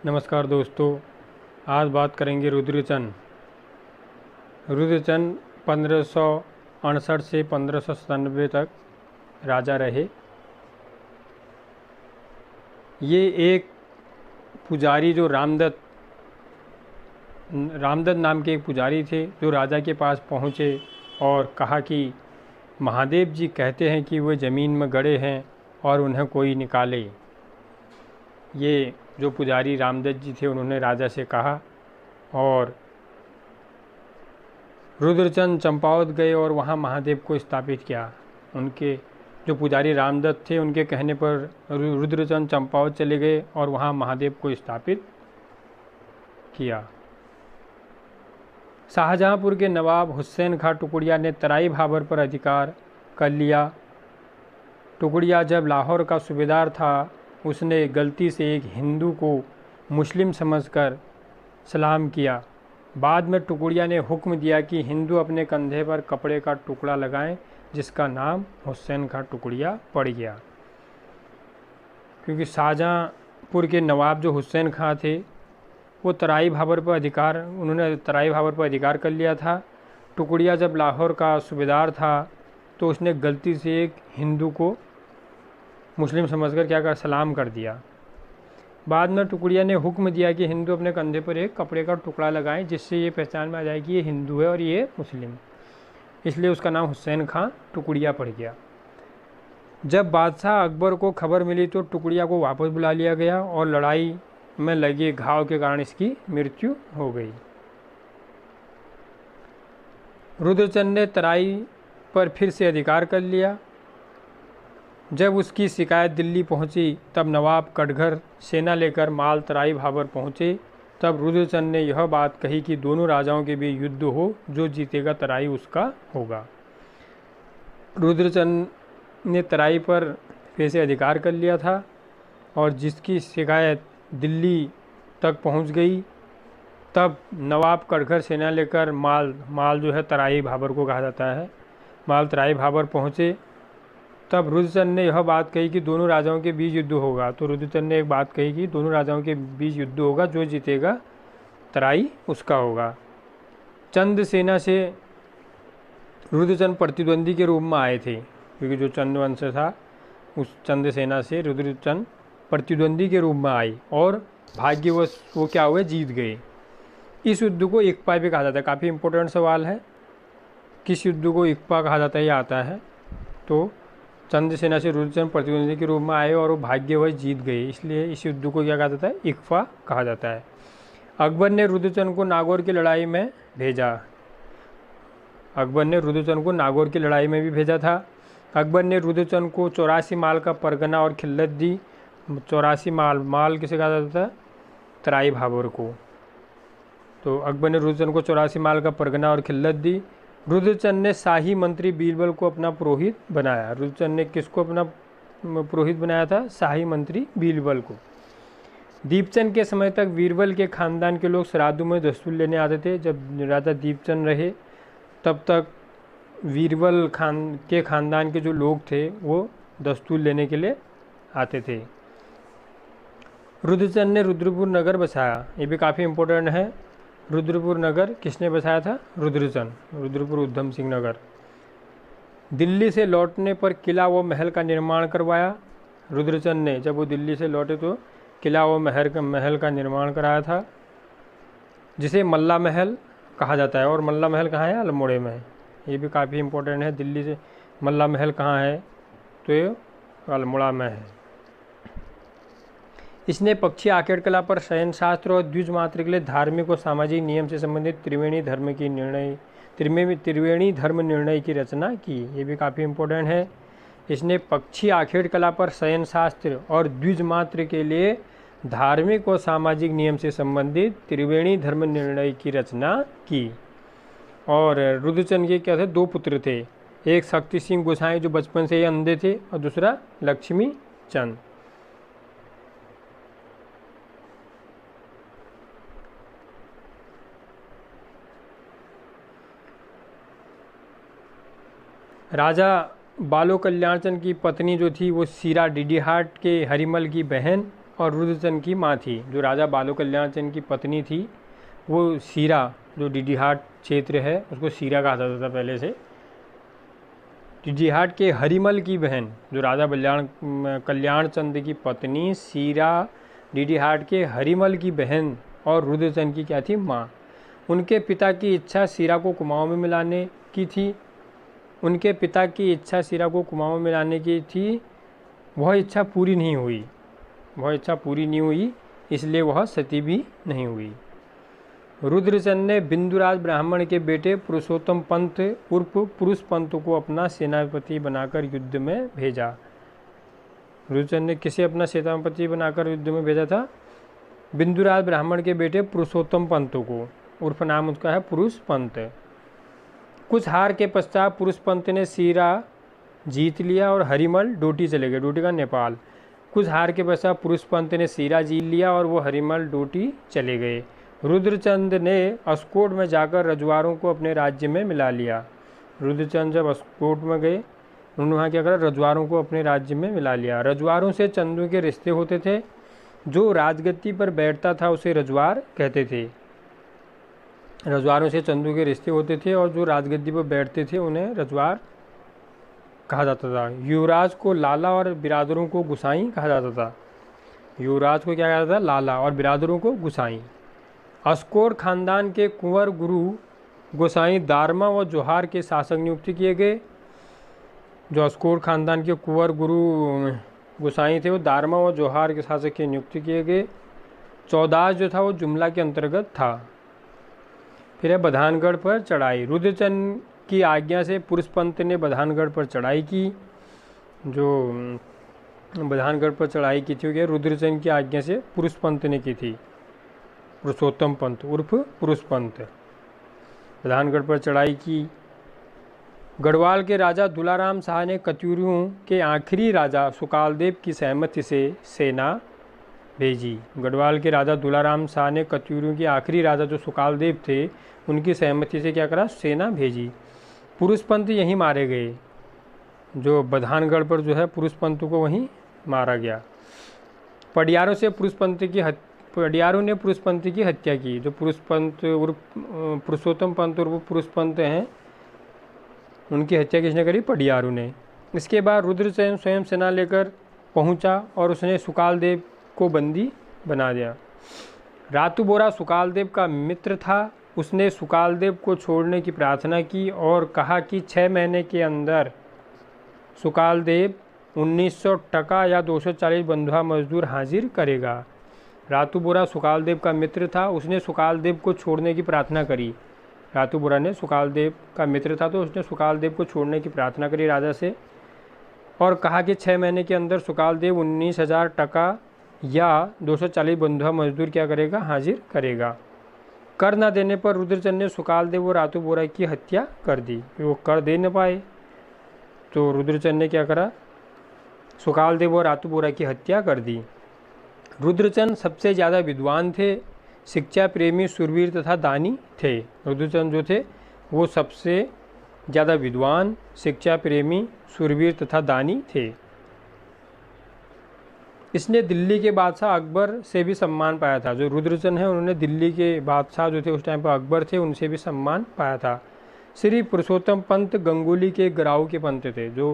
नमस्कार दोस्तों, आज बात करेंगे रुद्रचंद। रुद्रचंद 1568 से 1597 तक राजा रहे। ये एक पुजारी जो रामदत्त नाम के एक पुजारी थे, जो राजा के पास पहुँचे और कहा कि महादेव जी कहते हैं कि वे ज़मीन में गड़े हैं और उन्हें कोई निकाले। ये जो पुजारी रामदत्त जी थे उन्होंने राजा से कहा और रुद्रचंद चंपावत गए और वहाँ महादेव को स्थापित किया। उनके जो पुजारी रामदत्त थे उनके कहने पर रुद्रचंद चंपावत चले गए और वहाँ महादेव को स्थापित किया। शाहजहाँपुर के नवाब हुसैन खां टुकड़िया ने तराई भाबर पर अधिकार कर लिया। टुकड़िया जब लाहौर का सूबेदार था, उसने गलती से एक हिंदू को मुस्लिम समझकर सलाम किया। बाद में टुकड़िया ने हुक्म दिया कि हिंदू अपने कंधे पर कपड़े का टुकड़ा लगाएं, जिसका नाम हुसैन खां टुकड़िया पड़ गया। क्योंकि शाहजहाँपुर के नवाब जो हुसैन खां थे वो उन्होंने तराई भाबर पर अधिकार कर लिया था। टुकड़िया जब लाहौर का सूबेदार था तो उसने गलती से एक हिंदू को मुस्लिम समझकर क्या कर सलाम कर दिया। बाद में टुकड़िया ने हुक्म दिया कि हिंदू अपने कंधे पर एक कपड़े का टुकड़ा लगाएं, जिससे ये पहचान में आ जाए कि ये हिंदू है और ये मुस्लिम। इसलिए उसका नाम हुसैन खां टुकड़िया पड़ गया। जब बादशाह अकबर को खबर मिली तो टुकड़िया को वापस बुला लिया गया और लड़ाई में लगे घाव के कारण इसकी मृत्यु हो गई। रुद्रचंद ने तराई पर फिर से अधिकार कर लिया। जब उसकी शिकायत दिल्ली पहुंची तब नवाब कटघर सेना लेकर माल तराई भाबर पहुंचे। तब रुद्रचंद ने यह बात कही कि दोनों राजाओं के बीच युद्ध हो, जो जीतेगा तराई उसका होगा। रुद्रचंद ने तराई पर फिर से अधिकार कर लिया था और जिसकी शिकायत दिल्ली तक पहुंच गई, तब नवाब कटघर सेना लेकर माल जो है तराई भाबर को कहा जाता है, माल तराई भाबर पहुंचे। तब रुद्रचंद ने यह बात कही कि दोनों राजाओं के बीच युद्ध होगा। तो रुद्रचंद ने एक बात कही कि दोनों राजाओं के बीच युद्ध होगा, जो जीतेगा तराई उसका होगा। चंद सेना से रुद्रचंद प्रतिद्वंदी के रूप में आए थे, क्योंकि जो चंद वंश था उस चंद सेना से रुद्रचंद प्रतिद्वंदी के रूप में आए और भाग्यवश वो क्या हुए, जीत गए। इस युद्ध को इक्पा भी कहा जाता है। काफ़ी इंपॉर्टेंट सवाल है, किस युद्ध को इक्पा कहा जाता है, ये आता है। तो चंद सेना से रुद्रचंद प्रतिद्वंदी के रूप में आए और वो भाग्यवश जीत गए, इसलिए इस युद्ध को क्या कहा जाता है, इक्फा कहा जाता है। अकबर ने रुद्रचंद को नागौर की लड़ाई में भेजा। अकबर ने रुद्रचंद को नागौर की लड़ाई में भी भेजा था। अकबर ने रुद्रचंद को 84 माल का परगना और खिल्लत दी। 84 माल किसे कहा जाता है, तराई भाबर को। तो अकबर ने रुद्रचंद को 84 माल का परगना और खिल्लत दी। रुद्रचंद ने शाही मंत्री बीरबल को अपना पुरोहित बनाया। रुद्रचंद ने किसको अपना पुरोहित बनाया था, शाही मंत्री बीरबल को। दीपचंद के समय तक बीरबल के खानदान के लोग श्राद्धों में दस्तूर लेने आते थे। जब राजा दीपचंद रहे तब तक बीरबल के खानदान के जो लोग थे वो दस्तूर लेने के लिए आते थे। रुद्रचंद ने रुद्रपुर नगर बसाया। ये भी काफ़ी इम्पोर्टेंट है। रुद्रपुर नगर किसने बसाया था, रुद्रचंद। रुद्रपुर उधम सिंह नगर। दिल्ली से लौटने पर किला व महल का निर्माण करवाया। रुद्रचंद ने जब वो दिल्ली से लौटे तो किला व महल का निर्माण कराया था, जिसे मल्ला महल कहा जाता है। और मल्ला महल कहाँ है, अल्मोड़े में। ये भी काफ़ी इम्पोर्टेंट है। दिल्ली से मल्ला महल कहाँ है, तो ये अल्मोड़ा में है। इसने पक्षी आखेट कला पर शयन शास्त्र और द्विज मात्र के लिए धार्मिक और सामाजिक नियम से संबंधित त्रिवेणी धर्म निर्णय की रचना की। ये भी काफ़ी इम्पोर्टेंट है। इसने पक्षी आखेट कला पर शयन शास्त्र और द्विज मात्र के लिए धार्मिक और सामाजिक नियम से संबंधित त्रिवेणी धर्म निर्णय की रचना की। और रुद्रचंद के क्या थे, 2 पुत्र थे। एक शक्ति सिंह गोसाई जो बचपन से ही अंधे थे और दूसरा लक्ष्मी चंद। राजा बालो कल्याण चंद की पत्नी जो थी वो सीरा डीडीहाट के हरिमल की बहन और रुद्रचंद की माँ थी। जो राजा बालो कल्याण चंद की पत्नी थी वो सीरा, जो डीडीहाट क्षेत्र है उसको सीरा कहा जाता था पहले से। डीडीहाट के हरिमल की बहन, जो राजा कल्याण चंद की पत्नी सीरा डीडीहाट के हरिमल की बहन और रुद्रचंद की क्या थी, माँ। उनके पिता की इच्छा सीरा को कुमाऊं में मिलाने की थी। उनके पिता की इच्छा सीरा को कुमाऊं में मिलाने की थी। वह इच्छा पूरी नहीं हुई, इसलिए वह सती भी नहीं हुई। रुद्रचंद ने बिंदुराज ब्राह्मण के बेटे पुरुषोत्तम पंत उर्फ पुरुष पंत को अपना सेनापति बनाकर युद्ध में भेजा। रुद्रचंद ने किसे अपना सेनापति बनाकर युद्ध में भेजा था? बिंदुराज ब्राह्मण के बेटे पुरुषोत्तम पंत को, उर्फ नाम उसका है पुरुष पंत। कुछ हार के पश्चात पुरुष पंत ने सीरा जीत लिया और हरिमल डोटी चले गए। डोटी का नेपाल। कुछ हार के पश्चात पुरुष पंत ने सीरा जीत लिया और वो हरिमल डोटी चले गए। रुद्रचंद ने अस्कोट में जाकर रजवाड़ों को अपने राज्य में मिला लिया। रुद्रचंद जब अस्कोट में गए, उन्होंने वहाँ क्या करा, रजवाड़ों को अपने राज्य में मिला लिया। रजवाड़ों से चंदू के रिश्ते होते थे। जो राजगद्दी पर बैठता था उसे रजवाड़ कहते थे। रजवाड़ों से चंदू के रिश्ते होते थे और जो राजगद्दी पर बैठते थे उन्हें रजवाड़ कहा जाता था। युवराज को लाला और बिरादरों को गुसाई कहा जाता था। युवराज को क्या कहा जाता था? लाला, और बिरादरों को गुसाई। अस्कोट खानदान के कुंवर गुरु गोसाई दारमा व जोहार के शासक नियुक्त किए गए। जो अस्कोट खानदान के कुंवर गुरु गोसाई थे वो दारमा व जोहार के शासक के नियुक्त किए गए। चौदास जो था वो जुमला के अंतर्गत था। फिर है बधानगढ़ पर चढ़ाई। रुद्रचंद की आज्ञा से पुरुषपंत ने बधानगढ़ पर चढ़ाई की। जो बधानगढ़ पर चढ़ाई की थी रुद्रचंद की आज्ञा से पुरुषपंत ने की थी। पुरुषोत्तम पंत उर्फ पुरुषपंत बधानगढ़ पर चढ़ाई की। गढ़वाल के राजा दुलाराम शाह ने कत्यूरियों के आखिरी राजा सुकालदेव की सहमति से सेना भेजी। गढ़वाल के राजा दुलाराम शाह ने कत्यूरियों के आखिरी राजा जो सुकालदेव थे उनकी सहमति से क्या करा, सेना भेजी। पुरुषपंत यहीं मारे गए। जो बधानगढ़ पर जो है पुरुषपंत को वहीं मारा गया। पडियारों ने पुरुषपंत की हत्या की। जो पुरुषपंत उर्फ पुरुषोत्तम पंत उर्फ पुरुषपंत हैं उनकी हत्या किसने करी? पडियारों ने। इसके बाद रुद्रचंद स्वयं सेना लेकर पहुंचा और उसने सुकालदेव को बंदी बना दिया। रातुबोरा सुकालदेव का मित्र था। उसने सुकालदेव को छोड़ने की प्रार्थना की और कहा कि 6 महीने के अंदर सुकालदेव 1900 टका या 240 बंधुआ मजदूर हाजिर करेगा। रातुबोरा सुकालदेव का मित्र था। उसने सुकालदेव को छोड़ने की प्रार्थना करी। रातुबोरा ने सुकालदेव का मित्र था तो उसने सुकालदेव को छोड़ने की प्रार्थना करी राजा से और कहा कि 6 महीने के अंदर सुकालदेव 19,000 टका या 240 बंधुआ मजदूर क्या करेगा? हाजिर करेगा। कर न देने पर रुद्रचंद ने सुकालदेव और रातुबोरा की हत्या कर दी। वो कर दे न पाए तो रुद्रचंद ने क्या करा? सुकालदेव और रातुबोरा की हत्या कर दी। रुद्रचंद सबसे ज़्यादा विद्वान थे, शिक्षा प्रेमी, शूरवीर तथा दानी थे। रुद्रचंद जो थे वो सबसे ज़्यादा विद्वान, शिक्षा प्रेमी, शूरवीर तथा दानी थे। इसने दिल्ली के बादशाह अकबर से भी सम्मान पाया था। जो रुद्रचंद है उन्होंने दिल्ली के बादशाह जो थे उस टाइम पर अकबर थे, उनसे भी सम्मान पाया था। श्री पुरुषोत्तम पंत गंगोली के गराऊ के पंत थे। जो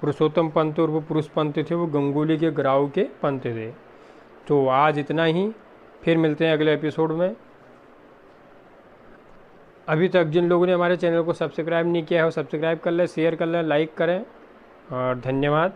पुरुषोत्तम पंत और वो पुरुष पंत थे वो गंगोली के गराऊ के पंत थे। तो आज इतना ही, फिर मिलते हैं अगले एपिसोड में। अभी तक जिन लोगों ने हमारे चैनल को सब्सक्राइब नहीं किया है वो सब्सक्राइब कर लें, शेयर कर लें, लाइक करें और धन्यवाद।